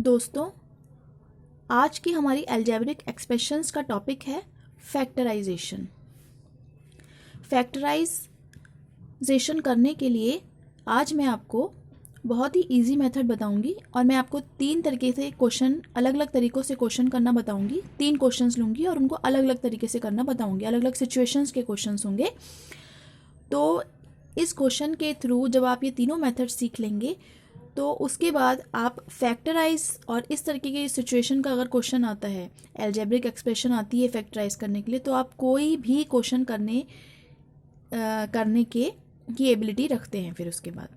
दोस्तों, आज की हमारी अलजेब्रिक एक्सप्रेशंस का टॉपिक है फैक्टराइजेशन। फैक्टराइजेशन करने के लिए आज मैं आपको बहुत ही इजी मेथड बताऊंगी और मैं आपको तीन तरीके से क्वेश्चन, अलग अलग तरीक़ों से क्वेश्चन करना बताऊंगी। तीन क्वेश्चंस लूँगी और उनको अलग अलग तरीके से करना बताऊंगी। अलग अलग सिचुएशंस के क्वेश्चंस होंगे। तो इस क्वेश्चन के थ्रू जब आप ये तीनों मेथड सीख लेंगे तो उसके बाद आप फैक्टराइज और इस तरीके की सिचुएशन का अगर क्वेश्चन आता है, अलजेब्रिक एक्सप्रेशन आती है फैक्टराइज करने के लिए, तो आप कोई भी क्वेश्चन करने की एबिलिटी रखते हैं फिर उसके बाद।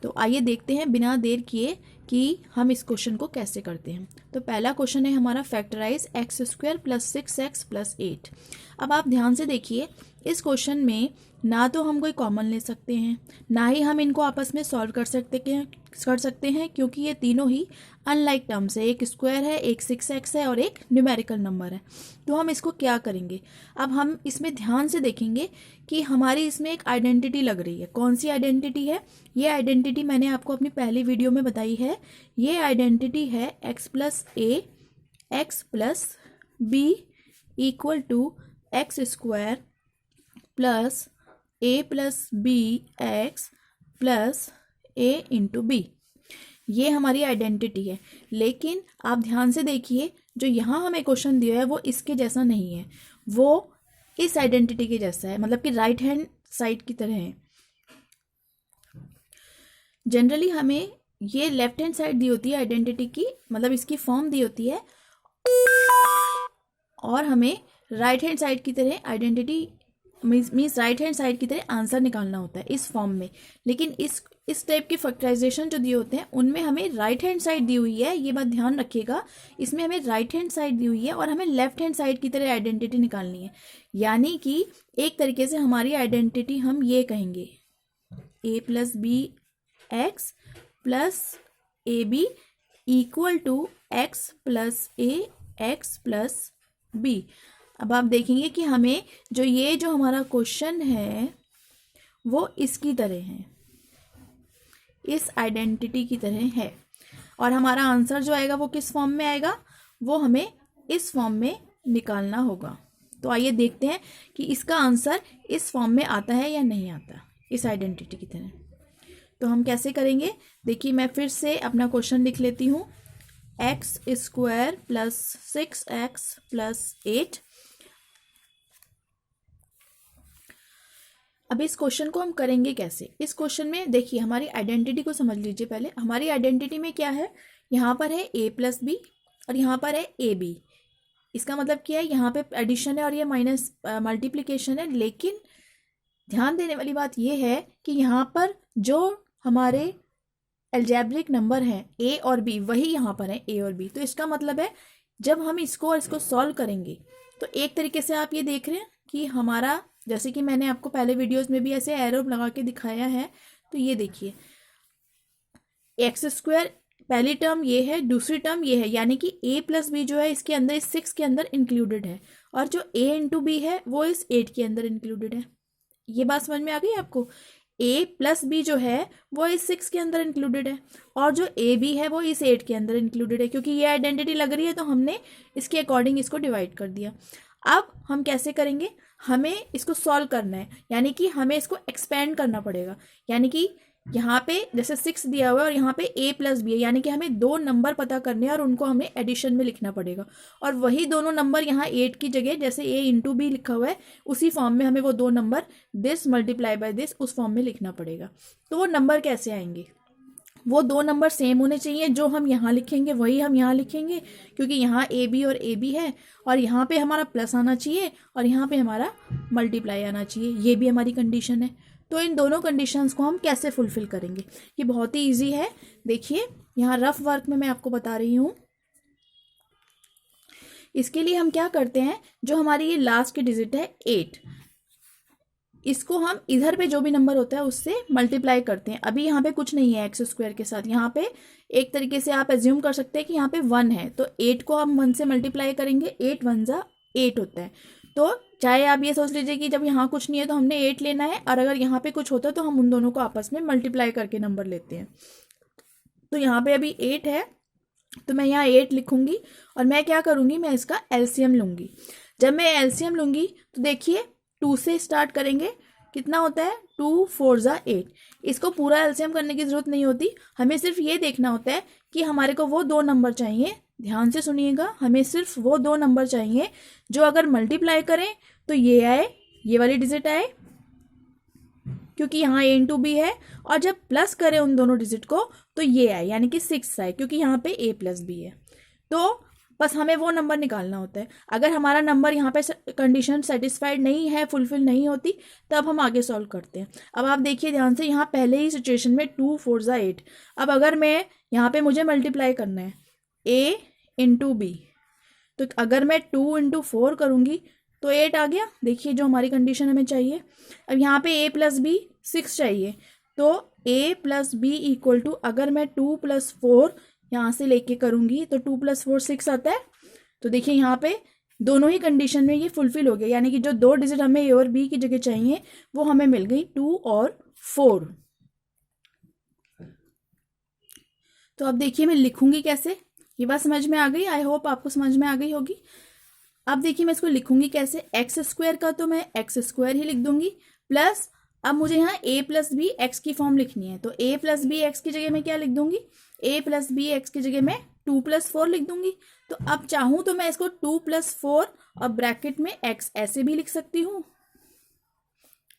तो आइए देखते हैं बिना देर किए कि हम इस क्वेश्चन को कैसे करते हैं। तो पहला क्वेश्चन है हमारा फैक्टराइज x² + 6x + 8। अब आप ध्यान से देखिए, इस क्वेश्चन में ना तो हम कोई कॉमन ले सकते हैं, ना ही हम इनको आपस में सॉल्व कर सकते हैं क्योंकि ये तीनों ही अनलाइक टर्म्स है। एक स्क्वायर है, एक 6x है और एक न्यूमेरिकल नंबर है। तो हम इसको क्या करेंगे? अब हम इसमें ध्यान से देखेंगे कि हमारी इसमें एक आइडेंटिटी लग रही है। कौन सी आइडेंटिटी है? ये आइडेंटिटी मैंने आपको अपनी पहली वीडियो में बताई है। ये आइडेंटिटी है x + a x + b = x² + a + b x + a × b। ये हमारी आइडेंटिटी है। लेकिन आप ध्यान से देखिए, जो यहाँ हमें क्वेश्चन दिया है वो इसके जैसा नहीं है, वो इस आइडेंटिटी के जैसा है, मतलब कि राइट हैंड साइड की तरह है। जनरली हमें ये लेफ्ट हैंड साइड दी होती है आइडेंटिटी की, मतलब इसकी फॉर्म दी होती है, और हमें राइट हैंड साइड की तरह identity means right hand side की तरह आंसर निकालना होता है इस फॉर्म में। लेकिन इस टाइप के फैक्टराइजेशन जो दिए होते हैं उनमें हमें राइट हैंड साइड दी हुई है, ये बात ध्यान रखिएगा। इसमें हमें राइट हैंड साइड दी हुई है और हमें लेफ्ट हैंड साइड की तरह आइडेंटिटी निकालनी है। यानी कि एक तरीके से हमारी आइडेंटिटी हम ये कहेंगे, a + b x + ab = x + a x + b। अब आप देखेंगे कि हमें जो हमारा क्वेश्चन है वो इसकी तरह है, इस आइडेंटिटी की तरह है, और हमारा आंसर जो आएगा वो किस फॉर्म में आएगा? वो हमें इस फॉर्म में निकालना होगा। तो आइए देखते हैं कि इसका आंसर इस फॉर्म में आता है या नहीं आता, इस आइडेंटिटी की तरह। तो हम कैसे करेंगे? देखिए, मैं फिर से अपना क्वेश्चन लिख लेती हूँ। x² + 6x + 8। अब इस क्वेश्चन को हम करेंगे कैसे? इस क्वेश्चन में देखिए, हमारी आइडेंटिटी को समझ लीजिए पहले। हमारी आइडेंटिटी में क्या है? यहाँ पर है a + b और यहाँ पर है ab। इसका मतलब क्या है? यहाँ पे एडिशन है और ये माइनस मल्टीप्लिकेशन है। लेकिन ध्यान देने वाली बात ये है कि यहाँ पर जो हमारे अलजेब्रिक नंबर हैं a और b, वही यहाँ पर है a और b। तो इसका मतलब है जब हम इसको सॉल्व करेंगे तो एक तरीके से आप ये देख रहे हैं कि हमारा, जैसे कि मैंने आपको पहले वीडियोस में भी ऐसे एरो लगा के दिखाया है, तो ये देखिए x² पहली टर्म ये है, दूसरी टर्म ये है, यानी कि a + b जो है इसके अंदर, इस 6 के अंदर इंक्लूडेड है, और जो a × b है वो इस 8 के अंदर इंक्लूडेड है। ये बात समझ में आ गई आपको? a + b जो है वो इस 6 के अंदर इंक्लूडेड है, और जो a b है वो इस 8 के अंदर इंक्लूडेड है। क्योंकि ये आइडेंटिटी लग रही है तो हमने इसके अकॉर्डिंग इसको डिवाइड कर दिया। अब हम कैसे करेंगे? हमें इसको सॉल्व करना है, यानी कि हमें इसको एक्सपेंड करना पड़ेगा। यानी कि यहाँ पे जैसे 6 दिया हुआ है और यहाँ पे a + b है, यानी कि हमें दो नंबर पता करने हैं और उनको हमें एडिशन में लिखना पड़ेगा। और वही दोनों नंबर यहाँ 8 की जगह जैसे a × b लिखा हुआ है, उसी फॉर्म में हमें वो दो नंबर दिस × दिस उस फॉर्म में लिखना पड़ेगा। तो वो नंबर कैसे आएंगे? वो दो नंबर सेम होने चाहिए। जो हम यहाँ लिखेंगे वही हम यहाँ लिखेंगे, क्योंकि यहाँ AB और AB है, और यहाँ पे हमारा प्लस आना चाहिए और यहाँ पे हमारा मल्टीप्लाई आना चाहिए। ये भी हमारी कंडीशन है। तो इन दोनों कंडीशंस को हम कैसे फुलफिल करेंगे? ये बहुत ही ईजी है। देखिए, यहाँ रफ वर्क में मैं आपको बता रही हूँ। इसके लिए हम क्या करते हैं, जो हमारी ये लास्ट की डिजिट है 8, इसको हम इधर पे जो भी नंबर होता है उससे मल्टीप्लाई करते हैं। अभी यहाँ पे कुछ नहीं है x² के साथ, यहाँ पे एक तरीके से आप एज्यूम कर सकते हैं कि यहाँ पे 1 है, तो 8 को हम 1 से मल्टीप्लाई करेंगे। 8 × 1 = 8 होता है। तो चाहे आप ये सोच लीजिए कि जब यहाँ कुछ नहीं है तो हमने 8 लेना है, और अगर यहाँ पे कुछ होता है तो हम उन दोनों को आपस में मल्टीप्लाई करके नंबर लेते हैं। तो यहाँ पे अभी 8 है, तो मैं यहाँ 8 लिखूंगी और मैं क्या करूँगी, मैं इसका एलसीएम लूँगी। जब मैं एलसीएम लूँगी तो देखिए 2 से स्टार्ट करेंगे, कितना होता है 2 4 ज़ा 8। इसको पूरा एलसीएम करने की ज़रूरत नहीं होती, हमें सिर्फ ये देखना होता है कि हमारे को वो 2 नंबर चाहिए। ध्यान से सुनिएगा, हमें सिर्फ वो 2 नंबर चाहिए जो अगर मल्टीप्लाई करें तो ये आए, ये वाली डिजिट आए, क्योंकि यहाँ a इंटू बी है, और जब प्लस करें उन दोनों डिजिट को तो ये आए, यानी कि 6 आए, क्योंकि यहाँ पे a प्लस बी है। तो बस हमें वो नंबर निकालना होता है। अगर हमारा नंबर यहाँ पे कंडीशन सेटिस्फाइड नहीं है, फुलफिल नहीं होती, तब हम आगे सॉल्व करते हैं। अब आप देखिए ध्यान से, यहाँ पहले ही सिचुएशन में 2 4 ज़ा 8। अब अगर मैं यहाँ पे मुझे मल्टीप्लाई करना है a इंटू बी, तो अगर मैं 2 इंटू 4 करूँगी तो 8 आ गया। देखिए जो हमारी कंडीशन हमें चाहिए। अब यहाँ पे a प्लस बी 6 चाहिए, तो a plus B equal to, अगर मैं 2 प्लस 4 यहाँ से लेके करूँगी तो 2 प्लस 4 6 आता है। तो देखिए यहाँ पे दोनों ही कंडीशन में ये फुलफिल हो गया, यानी कि जो 2 डिजिट हमें a और b की जगह चाहिए वो हमें मिल गई 2 और 4। तो अब देखिए मैं लिखूंगी कैसे, ये बात समझ में आ गई, आई होप आपको समझ में आ गई होगी। अब देखिए मैं इसको लिखूंगी कैसे, एक्स स्क्वायर का तो मैं एक्स स्क्वायर ही लिख दूंगी, प्लस अब मुझे यहाँ a प्लस बी एक्स की फॉर्म लिखनी है, तो a प्लस बी एक्स की जगह मैं क्या लिख दूंगी, a प्लस बी एक्स की जगह मैं 2 प्लस 4 लिख दूंगी। तो अब चाहूँ तो मैं इसको 2 प्लस 4 और ब्रैकेट में x ऐसे भी लिख सकती हूँ,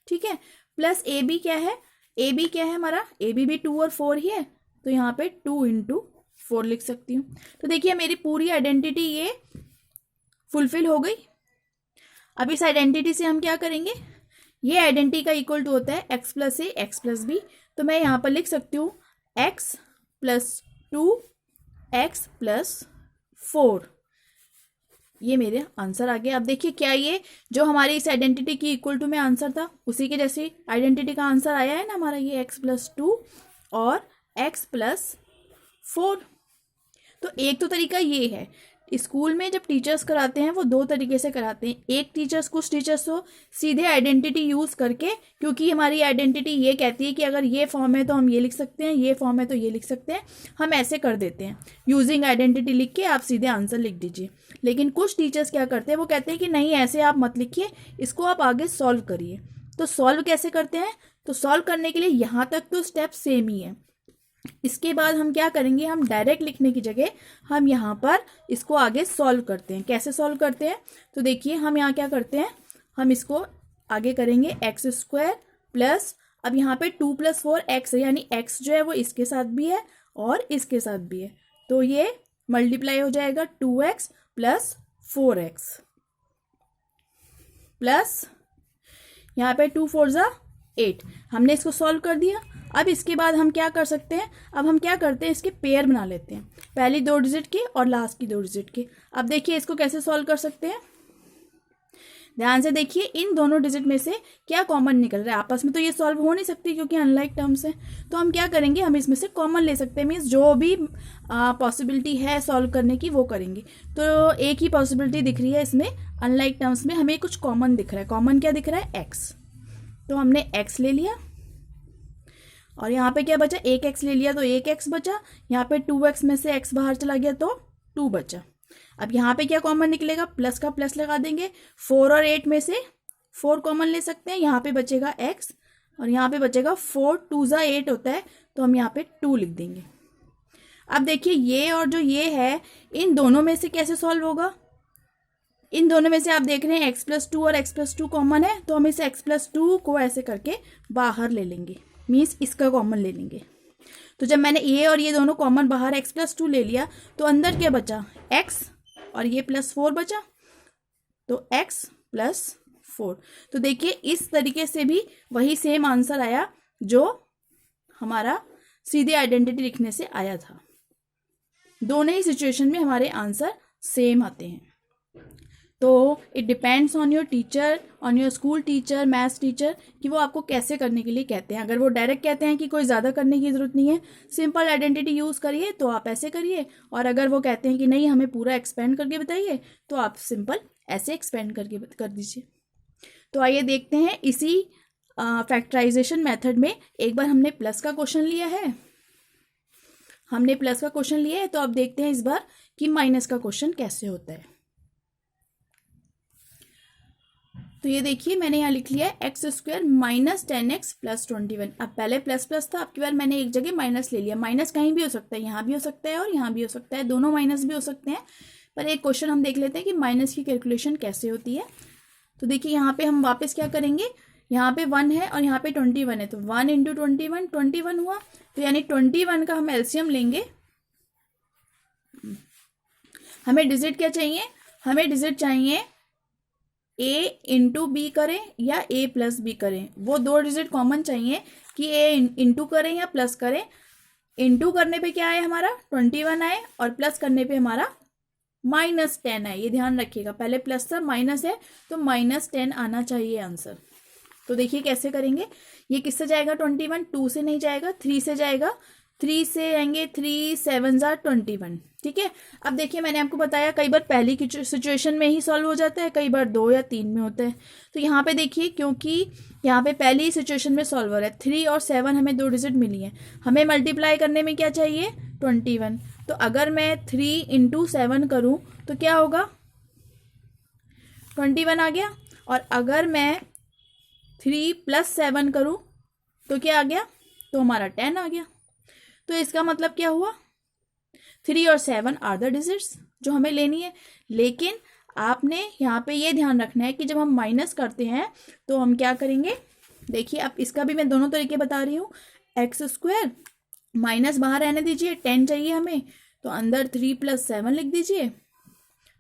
ठीक है। प्लस ए बी क्या है, ए बी क्या है हमारा, ए बी भी 2 और 4 ही है, तो यहाँ पे 2 इंटू 4 लिख सकती हूँ। तो देखिए मेरी पूरी आइडेंटिटी ये फुलफिल हो गई। अब इस आइडेंटिटी से हम क्या करेंगे, ये आइडेंटिटी का इक्वल टू होता है x प्लस ए एक्स प्लस बी, तो मैं यहाँ पर लिख सकती हूँ x प्लस 2 एक्स प्लस 4। ये मेरे आंसर आ गया। अब देखिए क्या ये जो हमारी इस आइडेंटिटी की इक्वल टू में आंसर था उसी के जैसे आइडेंटिटी का आंसर आया है ना हमारा, ये x प्लस 2 और x प्लस 4। तो एक तो तरीका ये है, स्कूल में जब टीचर्स कराते हैं वो 2 तरीके से कराते हैं। एक टीचर्स, कुछ टीचर्स तो सीधे आइडेंटिटी यूज़ करके, क्योंकि हमारी आइडेंटिटी ये कहती है कि अगर ये फॉर्म है तो हम ये लिख सकते हैं, ये फॉर्म है तो ये लिख सकते हैं, हम ऐसे कर देते हैं, यूजिंग आइडेंटिटी लिख के आप सीधे आंसर लिख दीजिए। लेकिन कुछ टीचर्स क्या करते हैं, वो कहते हैं कि नहीं ऐसे आप मत लिखिए, इसको आप आगे सॉल्व करिए। तो सॉल्व कैसे करते हैं, तो सॉल्व करने के लिए यहाँ तक तो स्टेप सेम ही है। इसके बाद हम क्या करेंगे, हम डायरेक्ट लिखने की जगह हम यहाँ पर इसको आगे सॉल्व करते हैं। कैसे सॉल्व करते हैं, तो देखिए हम यहाँ क्या करते हैं, हम इसको आगे करेंगे एक्स स्क्वायर प्लस, अब यहाँ पे 2 प्लस 4 एक्स है, यानी एक्स जो है वो इसके साथ भी है और इसके साथ भी है, तो ये मल्टीप्लाई हो जाएगा 2x प्लस 4x प्लस यहाँ पे 2 4 ज़ा 8। हमने इसको सॉल्व कर दिया। अब इसके बाद हम क्या कर सकते हैं, अब हम क्या करते हैं, इसके पेयर बना लेते हैं, पहली 2 डिजिट के और लास्ट की 2 डिजिट के। अब देखिए इसको कैसे सॉल्व कर सकते हैं, ध्यान से देखिए, इन दोनों डिजिट में से क्या कॉमन निकल रहा है, आपस में तो ये सॉल्व हो नहीं सकती क्योंकि अनलाइक टर्म्स है। तो हम क्या करेंगे, हम इसमें से कॉमन ले सकते हैं, मीन्स जो भी पॉसिबिलिटी है सॉल्व करने की वो करेंगे। तो एक ही पॉसिबिलिटी दिख रही है इसमें, अनलाइक टर्म्स में हमें कुछ कॉमन दिख रहा है। कॉमन क्या दिख रहा है, एक्स, तो हमने एक्स ले लिया और यहाँ पे क्या बचा, एक एक्स ले लिया तो एक एक्स बचा, यहाँ पे 2x में से x बाहर चला गया तो 2 बचा। अब यहाँ पे क्या कॉमन निकलेगा, प्लस का प्लस लगा देंगे, 4 और 8 में से 4 कॉमन ले सकते हैं, यहाँ पे बचेगा x और यहाँ पे बचेगा 4, 2 ज़ा 8 होता है, तो हम यहाँ पे 2 लिख देंगे। अब देखिए ये और जो ये है, इन दोनों में से कैसे सॉल्व होगा, इन दोनों में से आप देख रहे हैं x प्लस 2 और x प्लस 2 कॉमन है, तो हम इस x प्लस 2 को ऐसे करके बाहर ले लेंगे, मीन्स इसका कॉमन ले लेंगे। तो जब मैंने ये और ये दोनों कॉमन बाहर x प्लस 2 ले लिया तो अंदर क्या बचा, x और ये प्लस 4 बचा, तो x प्लस 4। तो देखिए इस तरीके से भी वही सेम आंसर आया जो हमारा सीधे आइडेंटिटी लिखने से आया था। दोनों ही सिचुएशन में हमारे आंसर सेम आते हैं। तो it depends on your teacher, on your school teacher, maths teacher, कि वो आपको कैसे करने के लिए कहते हैं। अगर वो डायरेक्ट कहते हैं कि कोई ज़्यादा करने की ज़रूरत नहीं है, सिंपल आइडेंटिटी यूज़ करिए, तो आप ऐसे करिए। और अगर वो कहते हैं कि नहीं हमें पूरा एक्सपेंड करके बताइए, तो आप सिंपल ऐसे एक्सपेंड करके कर दीजिए। तो आइए देखते हैं इसी फैक्टराइजेशन मेथड में। एक बार हमने प्लस का क्वेश्चन लिया है, हमने प्लस का क्वेश्चन लिया है, तो अब देखते हैं इस बार कि माइनस का क्वेश्चन कैसे होता है। तो ये देखिए मैंने यहाँ लिख लिया है x square minus 10x plus 21। अब पहले प्लस प्लस था, अब की बार मैंने एक जगह माइनस ले लिया। माइनस कहीं भी हो सकता है, यहाँ भी हो सकता है और यहाँ भी हो सकता है, दोनों माइनस भी हो सकते हैं। पर एक क्वेश्चन हम देख लेते हैं कि माइनस की कैलकुलेशन कैसे होती है। तो देखिए यहाँ पे हम वापस क्या करेंगे, यहाँ पे 1 है और यहाँ पे 21 है, तो 1 इंटू 21 हुआ। तो यानी 21 का हम एलसीएम लेंगे। हमें डिजिट क्या चाहिए, हमें डिजिट चाहिए a इंटू बी करें या a प्लस बी करें, वो दो डिजिट कॉमन चाहिए कि a इंटू करें या प्लस करें। इंटू करने पे क्या आए हमारा 21 आए और प्लस करने पे हमारा -10 आए। ये ध्यान रखिएगा, पहले प्लस था माइनस है तो -10 आना चाहिए आंसर। तो देखिए कैसे करेंगे, ये किससे जाएगा 21, 2 से नहीं जाएगा, 3 से जाएगा। 3 से आएंगे 3 7 जार 21, ठीक है। अब देखिए मैंने आपको बताया कई बार पहली की सिचुएशन में ही सॉल्व हो जाता है, कई बार 2 या 3 में होता है। तो यहाँ पे देखिए क्योंकि यहाँ पे पहली सिचुएशन में सॉल्वर है, 3 और 7 हमें दो डिजिट मिली है, हमें मल्टीप्लाई करने में क्या चाहिए 21। तो अगर मैं 3 इंटू 7 करूँ तो क्या होगा 21 आ गया, और अगर मैं 3 प्लस 7 करूँ तो क्या आ गया, तो हमारा 10 आ गया। तो इसका मतलब क्या हुआ 3 और 7 आर द डिजिट्स जो हमें लेनी है। लेकिन आपने यहाँ पे ये ध्यान रखना है कि जब हम माइनस करते हैं तो हम क्या करेंगे, देखिए अब इसका भी मैं दोनों तरीके बता रही हूँ। एक्स स्क्वायर माइनस बाहर रहने दीजिए, 10 चाहिए हमें, तो अंदर 3 प्लस 7 लिख दीजिए,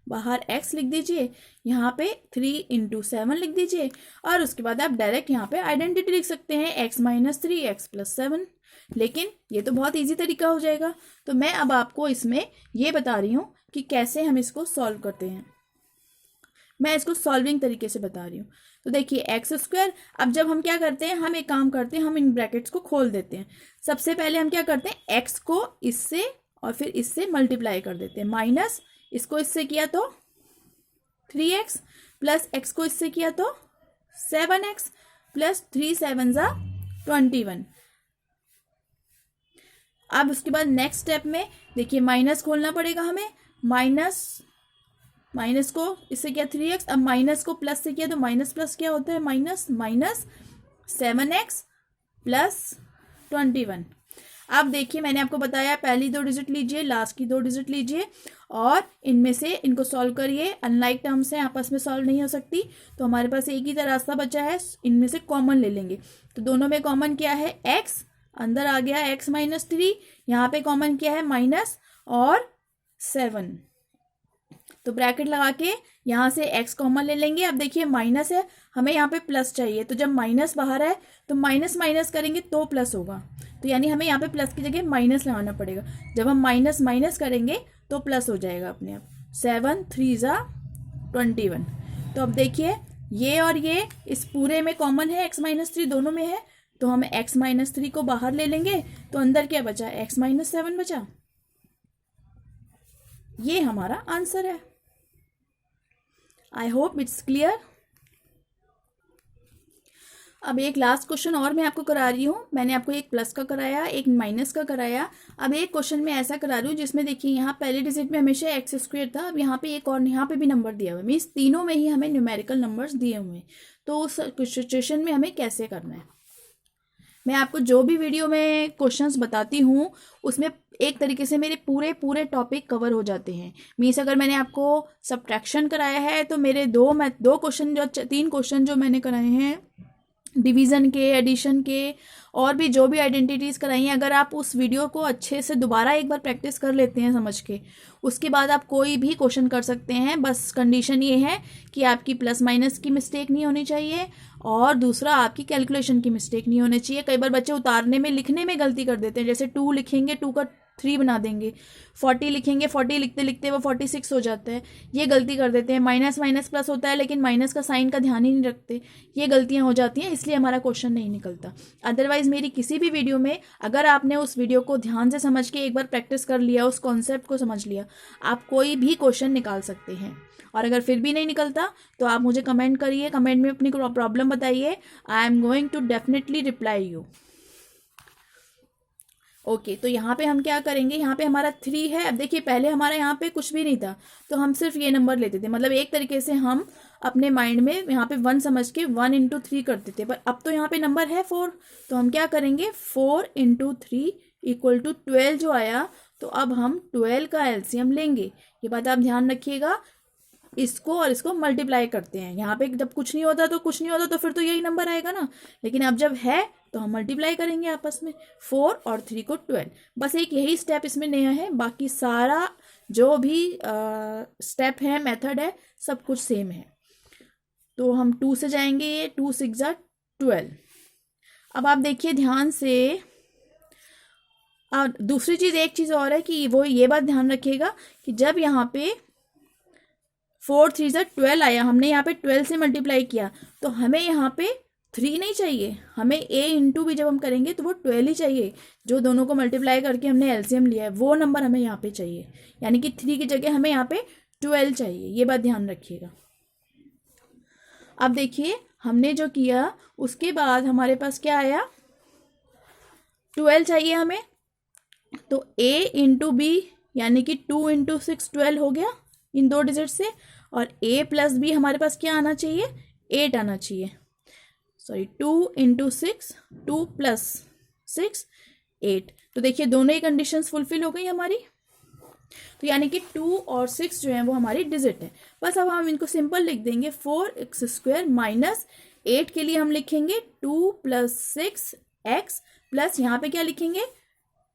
बाहर x लिख दीजिए, यहाँ पे 3 इंटू 7 लिख दीजिए, और उसके बाद आप डायरेक्ट यहाँ पे आइडेंटिटी लिख सकते हैं x माइनस 3 x प्लस 7। लेकिन ये तो बहुत इजी तरीका हो जाएगा, तो मैं अब आपको इसमें ये बता रही हूँ कि कैसे हम इसको सॉल्व करते हैं। मैं इसको सॉल्विंग तरीके से बता रही हूँ। तो देखिए एक्स स्क्वायर, अब जब हम क्या करते हैं, हम एक काम करते हैं, हम इन ब्रैकेट्स को खोल देते हैं। सबसे पहले हम क्या करते हैं, एक्स को इससे और फिर इससे मल्टीप्लाई कर देते हैं, माइनस इसको इससे किया तो 3x प्लस एक्स को इससे किया तो 7x प्लस 3 7 जा 21। अब उसके बाद नेक्स्ट स्टेप में देखिए माइनस खोलना पड़ेगा हमें, माइनस को इससे किया 3x, अब माइनस को प्लस से किया तो माइनस प्लस क्या होता है माइनस 7x प्लस 21। अब देखिए मैंने आपको बताया पहली दो डिजिट लीजिए, लास्ट की दो डिजिट लीजिए और इनमें से इनको सॉल्व करिए। अनलाइक टर्म्स हैं, आपस में सॉल्व नहीं हो सकती, तो हमारे पास एक ही रास्ता बचा है, इनमें से कॉमन ले लेंगे। तो दोनों में कॉमन क्या है x, अंदर आ गया x माइनस 3, यहाँ पे कॉमन क्या है माइनस और 7, तो ब्रैकेट लगा के यहाँ से x कॉमन ले लेंगे। अब देखिए माइनस है, हमें यहाँ पे प्लस चाहिए, तो जब माइनस बाहर है तो माइनस माइनस करेंगे तो प्लस होगा, तो यानी हमें यहाँ पे प्लस की जगह माइनस लगाना पड़ेगा। जब हम माइनस माइनस करेंगे तो प्लस हो जाएगा अपने आप, 7 3 जा 21। तो अब देखिए ये और ये इस पूरे में कॉमन है, x माइनस 3 दोनों में है, तो हम x माइनस 3 को बाहर ले लेंगे, तो अंदर क्या बचा x माइनस 7 बचा। ये हमारा आंसर है। I hope it's clear. अब एक लास्ट क्वेश्चन और मैं आपको करा रही हूँ। मैंने आपको एक प्लस का कराया, एक माइनस का कराया, अब एक क्वेश्चन में ऐसा करा रही हूँ जिसमें देखिए यहाँ पहले डिजिट में हमेशा एक्स स्क्वायर था, अब यहाँ पे एक और यहाँ पे भी नंबर दिया हुआ है, मीन्स तीनों में ही हमें न्यूमेरिकल नंबर्स दिए हुए हैं। तो उस सिचुएशन में हमें कैसे करना है, मैं आपको जो भी वीडियो में क्वेश्चंस बताती हूँ उसमें एक तरीके से मेरे पूरे टॉपिक कवर हो जाते हैं। मीन्स अगर मैंने आपको सब्ट्रैक्शन कराया है तो मेरे दो क्वेश्चन जो 3 क्वेश्चन जो मैंने कराए हैं डिवीज़न के, एडिशन के, और भी जो भी आइडेंटिटीज़ कराई हैं, अगर आप उस वीडियो को अच्छे से दोबारा एक बार प्रैक्टिस कर लेते हैं समझ के, उसके बाद आप कोई भी क्वेश्चन कर सकते हैं। बस कंडीशन ये है कि आपकी प्लस माइनस की मिस्टेक नहीं होनी चाहिए और दूसरा आपकी कैलकुलेशन की मिस्टेक नहीं होनी चाहिए। कई बार बच्चे उतारने में, लिखने में गलती कर देते हैं, जैसे 2 लिखेंगे 2 का 3 बना देंगे, 40 लिखेंगे 40 लिखते लिखते वो 46 हो जाता है, ये गलती कर देते हैं। माइनस माइनस प्लस होता है लेकिन माइनस का साइन का ध्यान ही नहीं रखते, ये गलतियां हो जाती हैं, इसलिए हमारा क्वेश्चन नहीं निकलता। अदरवाइज मेरी किसी भी वीडियो में अगर आपने उस वीडियो को ध्यान से समझ के एक बार प्रैक्टिस कर लिया, उस कॉन्सेप्ट को समझ लिया, आप कोई भी क्वेश्चन निकाल सकते हैं। और अगर फिर भी नहीं निकलता तो आप मुझे कमेंट करिए, कमेंट में अपनी प्रॉब्लम बताइए, I am going to definitely reply you. Okay, तो यहाँ पे हम क्या करेंगे, यहाँ पे हमारा 3 है। अब देखिए पहले हमारा यहाँ पे कुछ भी नहीं था तो हम सिर्फ ये नंबर लेते थे, मतलब एक तरीके से हम अपने माइंड में यहाँ पे 1 समझ के 1 इंटू 3 करते थे। पर अब तो यहाँ पे नंबर है 4, तो हम क्या करेंगे 4 इंटू 3 इक्वल टू 12 जो आया, तो अब हम 12 का एलसीएम लेंगे। ये बात आप ध्यान रखिएगा, इसको और इसको मल्टीप्लाई करते हैं। यहाँ पे जब कुछ नहीं होता तो कुछ नहीं होता तो फिर तो यही नंबर आएगा ना, लेकिन अब जब है तो हम मल्टीप्लाई करेंगे आपस में, 4 और 3 को 12। बस एक यही स्टेप इसमें नया है, बाकी सारा जो भी स्टेप है, मेथड है, सब कुछ सेम है। तो हम 2 से जाएंगे, ये 2 6 जा 12। अब आप देखिए ध्यान से, दूसरी चीज़, एक चीज़ और है कि वो ये बात ध्यान रखिएगा कि जब यहाँ पे 4 3 जा 12 आया, हमने यहाँ पे 12 से मल्टीप्लाई किया, तो हमें यहाँ पे 3 नहीं चाहिए, हमें a इंटू भी जब हम करेंगे तो वो 12 ही चाहिए। जो दोनों को मल्टीप्लाई करके हमने एलसीएम लिया है वो नंबर हमें यहाँ पे चाहिए, यानी कि 3 की जगह हमें यहाँ पे 12 चाहिए। ये बात ध्यान रखिएगा। अब देखिए हमने जो किया उसके बाद हमारे पास क्या आया, 12 चाहिए हमें, तो a इंटू बी यानी कि 2 इंटू 6 12 हो गया इन 2 डिजिट से, और a प्लस बी हमारे पास क्या आना चाहिए, 8 आना चाहिए। Sorry 2 into 6 2 plus 6 8। तो देखिए दोनों ही कंडीशंस फुलफिल हो गई हमारी, तो यानी कि 2 और 6 जो है वो हमारी डिजिट है। बस अब हम इनको सिंपल लिख देंगे, 4x² माइनस 8 के लिए हम लिखेंगे 2 प्लस 6x प्लस यहाँ पे क्या लिखेंगे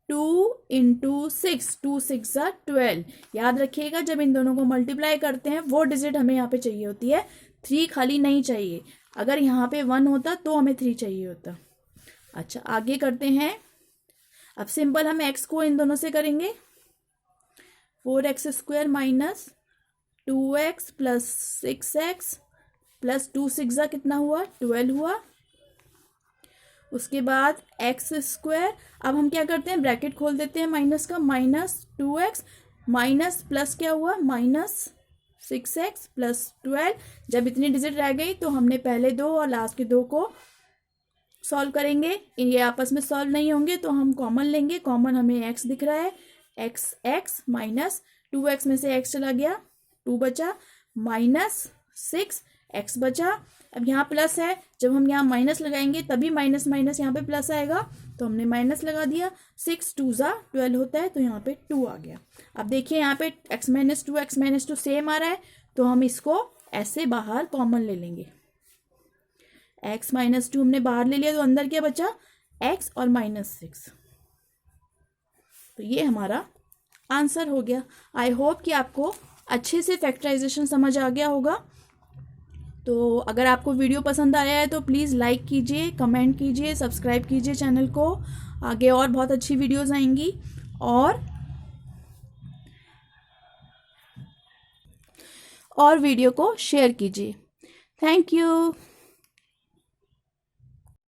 2 इंटू 6, 2 6 जा 12। याद रखिएगा जब इन दोनों को मल्टीप्लाई करते हैं वो डिजिट हमें यहाँ पे चाहिए होती है, 3 खाली नहीं चाहिए। अगर यहाँ पे 1 होता तो हमें 3 चाहिए होता। अच्छा आगे करते हैं। अब सिंपल हम x को इन दोनों से करेंगे, 4x² minus 2x plus 6x plus 2 6 जा कितना हुआ 12 हुआ। उसके बाद x², अब हम क्या करते हैं ब्रैकेट खोल देते हैं माइनस का, माइनस 2x माइनस प्लस क्या हुआ माइनस 6x प्लस 12। जब इतनी डिजिट रह गई तो हमने पहले 2 और लास्ट के 2 को सॉल्व करेंगे, ये आपस में सॉल्व नहीं होंगे तो हम कॉमन लेंगे। कॉमन हमें x दिख रहा है, x माइनस 2x में से x चला गया 2 बचा, माइनस 6x बचा। अब यहाँ प्लस है, जब हम यहाँ माइनस लगाएंगे तभी माइनस माइनस यहाँ पे प्लस आएगा, तो हमने माइनस लगा दिया। 6 2 जा 12 होता है तो यहाँ पे 2 आ गया। अब देखिए यहाँ पे x माइनस 2 सेम आ रहा है, तो हम इसको ऐसे बाहर कॉमन ले लेंगे। x माइनस 2 हमने बाहर ले लिया तो अंदर क्या बचा x और माइनस 6। तो ये हमारा आंसर हो गया। आई होप कि आपको अच्छे से फैक्टराइजेशन समझ आ गया होगा। तो अगर आपको वीडियो पसंद आया है तो प्लीज़ लाइक कीजिए, कमेंट कीजिए, सब्सक्राइब कीजिए चैनल को। आगे और बहुत अच्छी वीडियोस आएंगी, और वीडियो को शेयर कीजिए। Thank you.